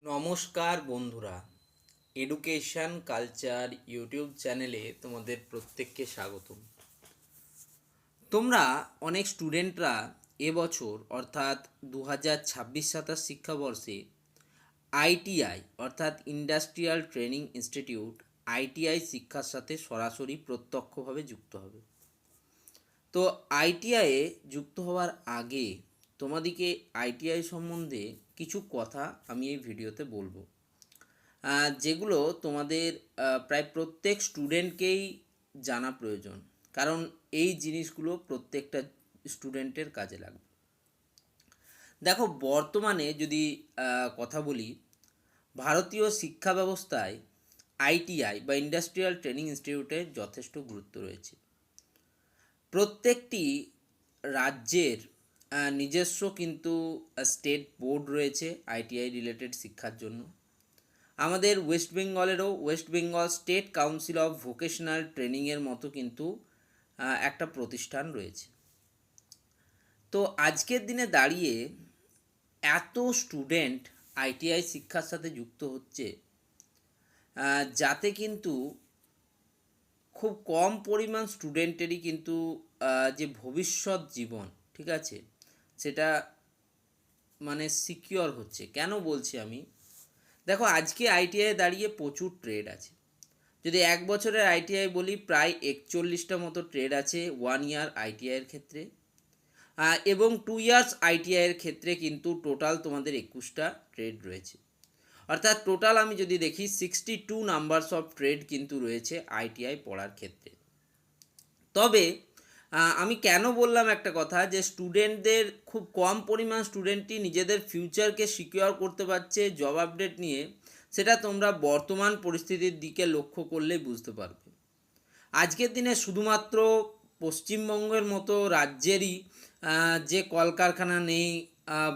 নমস্কার বন্ধুরা, education culture YouTube চ্যানেলে তোমাদের প্রত্যেককে স্বাগতম। তোমরা অনেক স্টুডেন্টরা এবছর অর্থাৎ 2026-27 শিক্ষাবর্ষে আইটিআই অর্থাৎ ইন্ডাস্ট্রিয়াল ট্রেনিং ইনস্টিটিউট আইটিআই শিক্ষার সাথে সরাসরি প্রত্যক্ষভাবে যুক্ত হবে। তো আইটিআইয়ে যুক্ত হওয়ার আগে তোমাদেরকে আইটিআই সম্বন্ধে কিছু কথা আমি এই ভিডিওতে বলবো, যেগুলো তোমাদের প্রায় প্রত্যেক স্টুডেন্টকেই জানা প্রয়োজন, কারণ এই জিনিসগুলো প্রত্যেকটা স্টুডেন্টের কাজে লাগবে। দেখো, বর্তমানে যদি কথা বলি, ভারতীয় শিক্ষা ব্যবস্থায় আইটিআই বা ইন্ডাস্ট্রিয়াল ট্রেনিং ইনস্টিটিউটের যথেষ্ট গুরুত্ব রয়েছে। প্রত্যেকটি রাজ্যের নিজস্ব কিন্তু স্টেট বোর্ড রয়েছে আইটিআই রিলেটেড শিক্ষার জন্য। আমাদের ওয়েস্ট বেঙ্গলেরও West Bengal State Council of Vocational ট্রেনিংয়ের মতো কিন্তু একটা প্রতিষ্ঠান রয়েছে। তো আজকের দিনে দাঁড়িয়ে এত স্টুডেন্ট আইটিআই শিক্ষার সাথে যুক্ত হচ্ছে, যাতে কিন্তু খুব কম পরিমাণ স্টুডেন্টেরই কিন্তু যে ভবিষ্যৎ জীবন, ঠিক আছে, সেটা মানে সিকিওর হচ্ছে। কেন বলছি আমি? দেখো, আজকে আইটিআই দাঁড়িয়ে প্রচুর ট্রেড আছে। যদি এক বছরের আইটিআই বলি, প্রায় 41টা মতো ট্রেড আছে 1 ইয়ার আইটিআইয়ের ক্ষেত্রে, এবং 2 ইয়ার্স আইটিআইয়ের ক্ষেত্রে কিন্তু টোটাল তোমাদের 21টা ট্রেড রয়েছে। অর্থাৎ টোটাল আমি যদি দেখি 62 নাম্বারস অফ ট্রেড কিন্তু রয়েছে আইটিআই পড়ার ক্ষেত্রে। তবে আমি কেন বললাম একটা কথা, যে স্টুডেন্টদের খুব কম পরিমাণ স্টুডেন্টই নিজেদের ফিউচারকে সিকিওর করতে পারছে জব আপডেট নিয়ে, সেটা তোমরা বর্তমান পরিস্থিতির দিকে লক্ষ্য করলেই বুঝতে পারবে। আজকের দিনে শুধুমাত্র পশ্চিমবঙ্গের মতো রাজ্যেরই যে কলকারখানা নেই,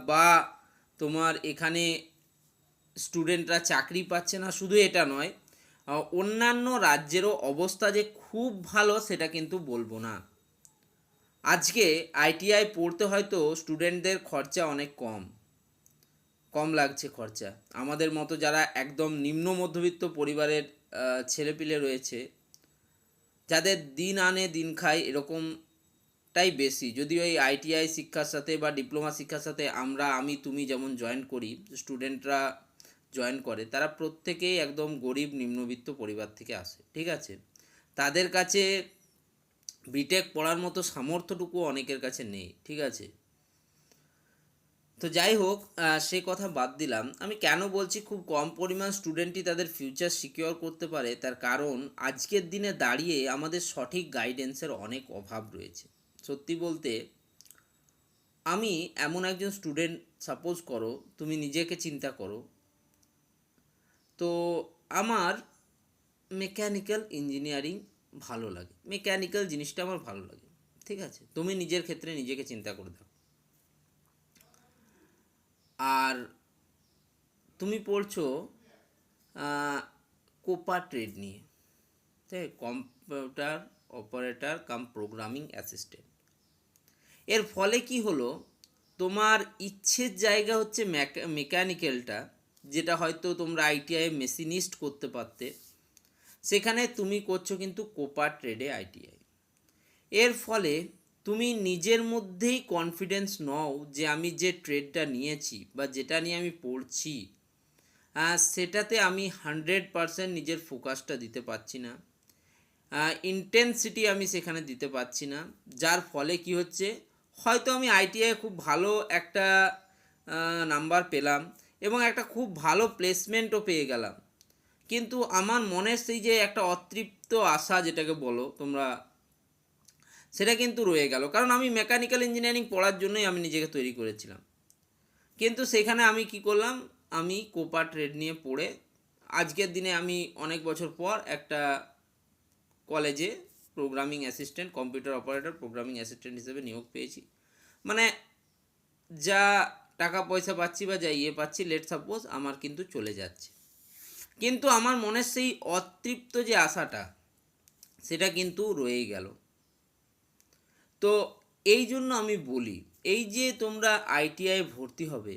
বা তোমার এখানে স্টুডেন্টরা চাকরি পাচ্ছে না, শুধু এটা নয়, অন্যান্য রাজ্যেরও অবস্থা যে খুব ভালো সেটা কিন্তু বলবো না। আজকে আইটিআই পড়তে হয়তো স্টুডেন্টদের খরচা অনেক কম লাগছে খরচা। আমাদের মতো যারা একদম নিম্ন মধ্যবিত্ত পরিবারের ছেলেপিলে রয়েছে, যাদের দিন আনে দিন খায় এরকমটাই বেশি, যদিও এই আইটিআই শিক্ষার সাথে বা ডিপ্লোমা শিক্ষার সাথে আমি তুমি যেমন জয়েন করি, স্টুডেন্টরা জয়েন করে, তারা প্রত্যেকেই একদম গরিব নিম্নবিত্ত পরিবার থেকে আসে, ঠিক আছে। তাদের কাছে বিটেক পড়ার মতো সামর্থ্যটুকু অনেকের কাছে নেই, ঠিক আছে। তো যাই হোক, সে কথা বাদ দিলাম। আমি কেন বলছি খুব কম পরিমাণ স্টুডেন্টই তাদের ফিউচার সিকিওর করতে পারে, তার কারণ আজকের দিনে দাঁড়িয়ে আমাদের সঠিক গাইডেন্সের অনেক অভাব রয়েছে। সত্যি বলতে, আমি এমন একজন স্টুডেন্ট, সাপোজ করো তুমি নিজেকে চিন্তা করো, তো আমার মেকানিক্যাল ইঞ্জিনিয়ারিং ভালো লাগে, মেকানিক্যাল জিনিসটা আমার ভালো লাগে, ঠিক আছে। তুমি নিজের ক্ষেত্রে নিজেকে চিন্তা করে দাও। আর তুমি পড়ছো কোপা ট্রেড নিয়ে, ঠিক আছে, কম্পিউটার অপারেটর কাম প্রোগ্রামিং অ্যাসিস্ট্যান্ট। এর ফলে কি হলো, তোমার ইচ্ছের জায়গা হচ্ছে মেকানিক্যালটা, যেটা হয়তো তোমরা আইটিআই মেশিনিস্ট করতে পারতে, সেখানে তুমি করছো কিন্তু কোপা ট্রেডে আইটিআই। এর ফলে তুমি নিজের মধ্যেই কনফিডেন্স নও যে আমি যে ট্রেডটা নিয়েছি বা যেটা নিয়ে আমি পড়ছি, সেটাতে আমি 100% নিজের ফোকাসটা দিতে পারছি না, ইন্টেন্সিটি আমি সেখানে দিতে পারছি না। যার ফলে কি হচ্ছে, হয়তো আমি আইটিআই খুব ভালো একটা নাম্বার পেলাম এবং একটা খুব ভালো প্লেসমেন্টও পেয়ে গেলাম, কিন্তু আমার মনের সেই যে একটা অতৃপ্ত আশা যেটাকে বলো তোমরা, সেটা কিন্তু রয়ে গেল। কারণ আমি মেকানিক্যাল ইঞ্জিনিয়ারিং পড়ার জন্যই আমি নিজেকে তৈরি করেছিলাম, কিন্তু সেখানে আমি কি করলাম, আমি কোপা ট্রেড নিয়ে পড়ে আজকের দিনে আমি অনেক বছর পর একটা কলেজে programming assistant, computer operator programming assistant হিসেবে নিয়োগ পেয়েছি। মানে যা টাকা পয়সা পাচ্ছি বা যা পাচ্ছি, লেট সাপোজ আমার কিন্তু চলে যাচ্ছে, কিন্তু আমার মনের সেই অতৃপ্ত যে আশাটা, সেটা কিন্তু রয়েই গেল। তো এই জন্য আমি বলি, এই যে তোমরা আইটিআই ভর্তি হবে,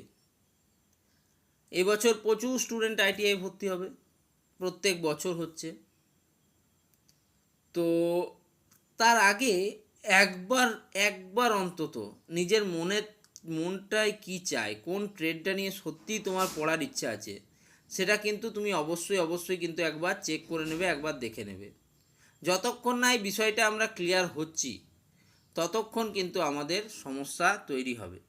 এবছর প্রচুর স্টুডেন্ট আইটিআই ভর্তি হবে, প্রত্যেক বছর হচ্ছে। তো তার আগে একবার একবার অন্তত নিজের মনটায় কি চায়, কোন ট্রেডটা নিয়ে সত্যিই তোমার পড়ার ইচ্ছা আছে, সেটা কিন্তু তুমি অবশ্যই কিন্তু একবার চেক করে নেবে, একবার দেখে নেবে। যতক্ষণ না এই বিষয়টা আমরা ক্লিয়ার হচ্ছি ততক্ষণ কিন্তু আমাদের সমস্যা তৈরি হবে।